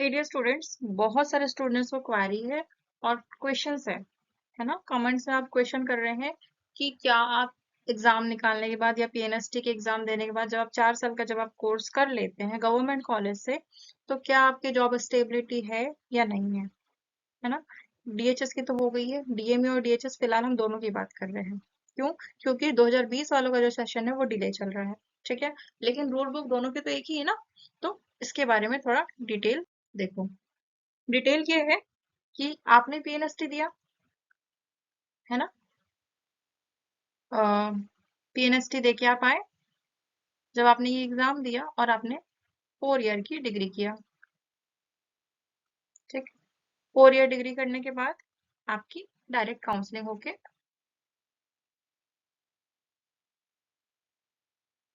Dear students, बहुत सारे students को क्वेरी है और क्वेश्चंस है ना। कमेंट्स में आप क्वेश्चन कर रहे हैं कि क्या आप एग्जाम निकालने के बाद या पीएनएसटी के एग्जाम देने के बाद जब आप 4 साल का जब आप कोर्स कर लेते हैं गवर्नमेंट कॉलेज से, तो क्या आपकी जॉब स्टेबिलिटी है या नहीं है ना। डीएचएस की तो हो गई है, डीएमए और डीएचएस फिलहाल हम दोनों की बात कर रहे हैं। क्यों? क्योंकि 2020 वालों का जो सेशन है वो डिले चल रहा है। ठीक है, लेकिन रूल बुक दोनों की तो एक ही है ना। तो इसके बारे में थोड़ा डिटेल देखो। डिटेल ये है कि आपने पीएनएसटी दिया है ना। पीएनएसटी देके आप आए, जब आपने ये एग्जाम दिया और आपने 4 ईयर की डिग्री किया। ठीक, 4 ईयर डिग्री करने के बाद आपकी डायरेक्ट काउंसलिंग होके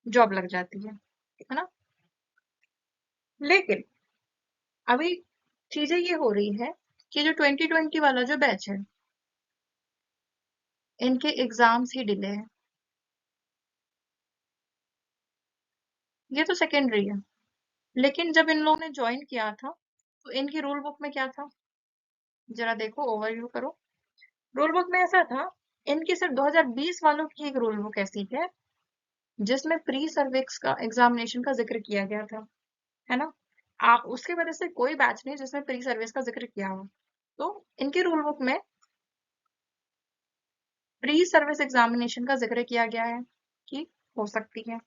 जॉब लग जाती है ना। लेकिन अभी चीजें ये हो रही है कि जो 2020 वाला जो बैच है, इनके एग्जाम्स ही डिले है। ये तो सेकेंडरी है, लेकिन जब इन लोगों ने ज्वाइन किया था तो इनकी रूल बुक में क्या था, जरा देखो, ओवरव्यू करो। रूल बुक में ऐसा था, इनकी सिर्फ 2020 वालों की एक रूल बुक ऐसी है जिसमें प्री सर्विक्स का एग्जामिनेशन का जिक्र किया गया था, है ना। उसके वजह से कोई बैच नहीं जिसमें प्री सर्विस का जिक्र किया हो। तो इनकी रूल बुक में प्री सर्विस एग्जामिनेशन का जिक्र किया गया है कि हो सकती है।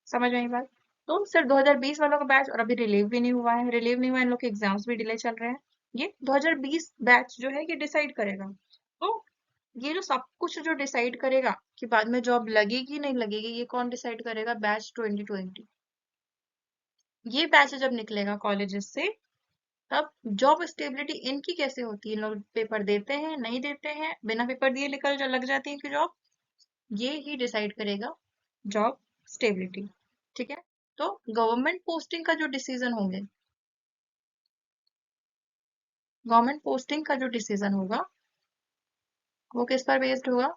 समझ में आई बात। तो सिर्फ 2020 वालों का बैच, और अभी रिलीव भी नहीं हुआ है, रिलीव नहीं हुआ, इन लोग के एग्जाम्स भी डिले चल रहे हैं। ये 2020 बैच जो है ये डिसाइड करेगा। तो ये जो सब कुछ जो डिसाइड करेगा कि बाद में जॉब लगेगी नहीं लगेगी, ये कौन डिसाइड करेगा? बैच 2020। ये बैच जब निकलेगा कॉलेजेस से, तब जॉब स्टेबिलिटी इनकी कैसे होती है, इन लोग पेपर देते हैं नहीं देते हैं, बिना पेपर दिए निकल जो लग जाती है इनकी जॉब, ये ही डिसाइड करेगा जॉब स्टेबिलिटी। ठीक है, तो गवर्नमेंट पोस्टिंग का जो डिसीजन होंगे, गवर्नमेंट पोस्टिंग का जो डिसीजन होगा वो किस पर बेस्ड होगा?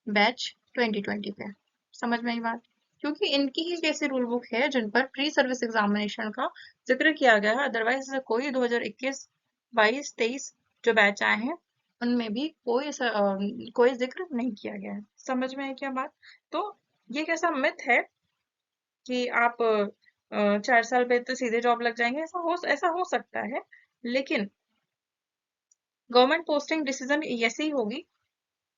बैच 2020 पे। समझ में आई बात। क्योंकि इनकी ही कैसी रूल बुक है जिन पर प्री सर्विस एग्जामिनेशन का जिक्र किया गया है, अदरवाइज कोई 2021 22 23 जो बैच आए हैं उनमें भी कोई जिक्र नहीं किया गया है। समझ में आई क्या बात। तो ये कैसा मिथ है कि आप 4 साल पे तो सीधे जॉब लग जाएंगे, ऐसा हो सकता है, लेकिन गवर्नमेंट पोस्टिंग डिसीजन ऐसी ही होगी।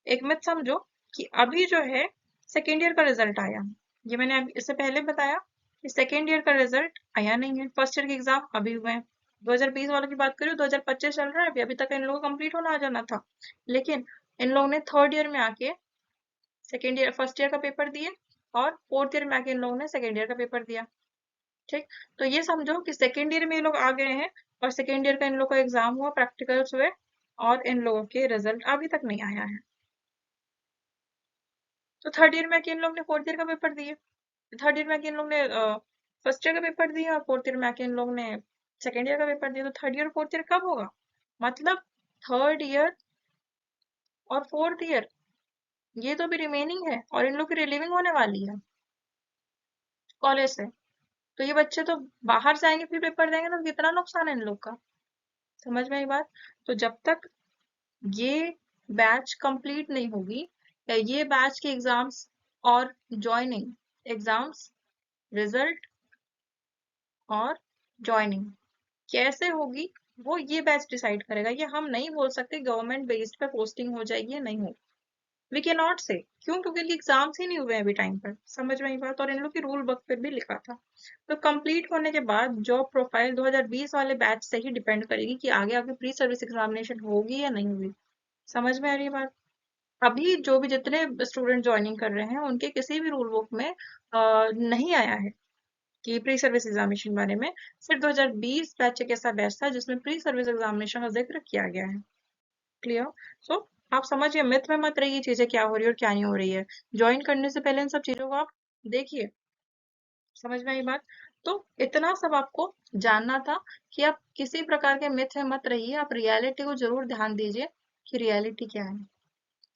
एक मत समझो कि अभी जो है सेकेंड ईयर का रिजल्ट आया, ये मैंने अभी इससे पहले बताया कि सेकेंड ईयर का रिजल्ट आया नहीं है, फर्स्ट ईयर के एग्जाम अभी हुए हैं। 2020 वालों की बात करूँ, 2025 चल रहा है, अभी अभी तक इन लोगों को कंप्लीट होना आ जाना था, लेकिन इन लोगों ने थर्ड ईयर में आके सेकेंड ईयर फर्स्ट ईयर का पेपर दिए और फोर्थ ईयर में आके इन लोगों ने सेकेंड ईयर का पेपर दिया। ठीक, तो ये समझो कि सेकेंड ईयर में ये लोग आ गए हैं और सेकेंड ईयर का इन लोगों का एग्जाम हुआ, प्रैक्टिकल्स हुए, और इन लोगों के रिजल्ट अभी तक नहीं आया है। तो थर्ड ईयर में आके इन लोग ने फोर्थ ईयर का पेपर दिए, थर्ड ईयर में आके इन लोग ने फर्स्ट ईयर का पेपर दिया, और फोर्थ ईयर में आके इन लोग ने सेकेंड ईयर का पेपर दिया। तो थर्ड ईयर फोर्थ ईयर कब होगा? मतलब थर्ड ईयर और फोर्थ ईयर ये तो भी रिमेनिंग है, और इन लोग की रिलीविंग होने वाली है कॉलेज से। तो ये बच्चे तो बाहर जाएंगे फिर पेपर देंगे, तो कितना नुकसान है इन लोग का। समझ में आई बात। तो जब तक ये बैच कंप्लीट नहीं होगी, या ये बैच के एग्जाम्स और ज्वाइनिंग एग्जाम्स, रिजल्ट और ज्वाइनिंग कैसे होगी, वो ये बैच डिसाइड करेगा। ये हम नहीं बोल सकते गवर्नमेंट बेस्ड पे पोस्टिंग हो जाएगी या नहीं हो। वी कैन नॉट से। क्यों? क्योंकि इनके एग्जाम्स ही नहीं हुए अभी टाइम पर। समझ में आई बात। और इन लोग की रूल बुक पर भी लिखा था। तो कंप्लीट होने के बाद जॉब प्रोफाइल 2020 वाले बैच से ही डिपेंड करेगी कि आगे आगे प्री सर्विस एग्जामिनेशन होगी या नहीं होगी। समझ में आ रही है बात। अभी जो भी जितने स्टूडेंट ज्वाइनिंग कर रहे हैं उनके किसी भी रूल बुक में नहीं आया है कि प्री सर्विस एग्जामिनेशन बारे में। सिर्फ 2020 बैच एक ऐसा बैच था जिसमें प्री सर्विस एग्जामिनेशन का जिक्र किया गया है। क्लियर? सो आप समझिए, मिथ में मत रहिए चीजें क्या हो रही है और क्या नहीं हो रही है। ज्वाइन करने से पहले इन सब चीजों को आप देखिए। समझ में आई बात। तो इतना सब आपको जानना था कि आप किसी प्रकार के मिथ में मत रहिए, आप रियलिटी को जरूर ध्यान दीजिए कि रियलिटी क्या है।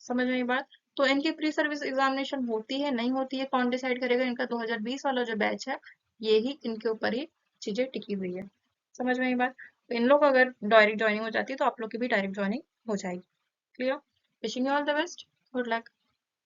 समझ में आई बात। तो इनकी प्री सर्विस एग्जामिनेशन होती है नहीं होती है, कौन डिसाइड करेगा? इनका 2020 वाला जो बैच है, ये ही इनके ऊपर ही चीजें टिकी हुई है। समझ में आई बात? तो इन लोग को अगर डायरेक्ट ज्वाइनिंग हो जाती है तो आप लोग की भी डायरेक्ट ज्वाइनिंग हो जाएगी। Clear? Wishing you all the best, good luck.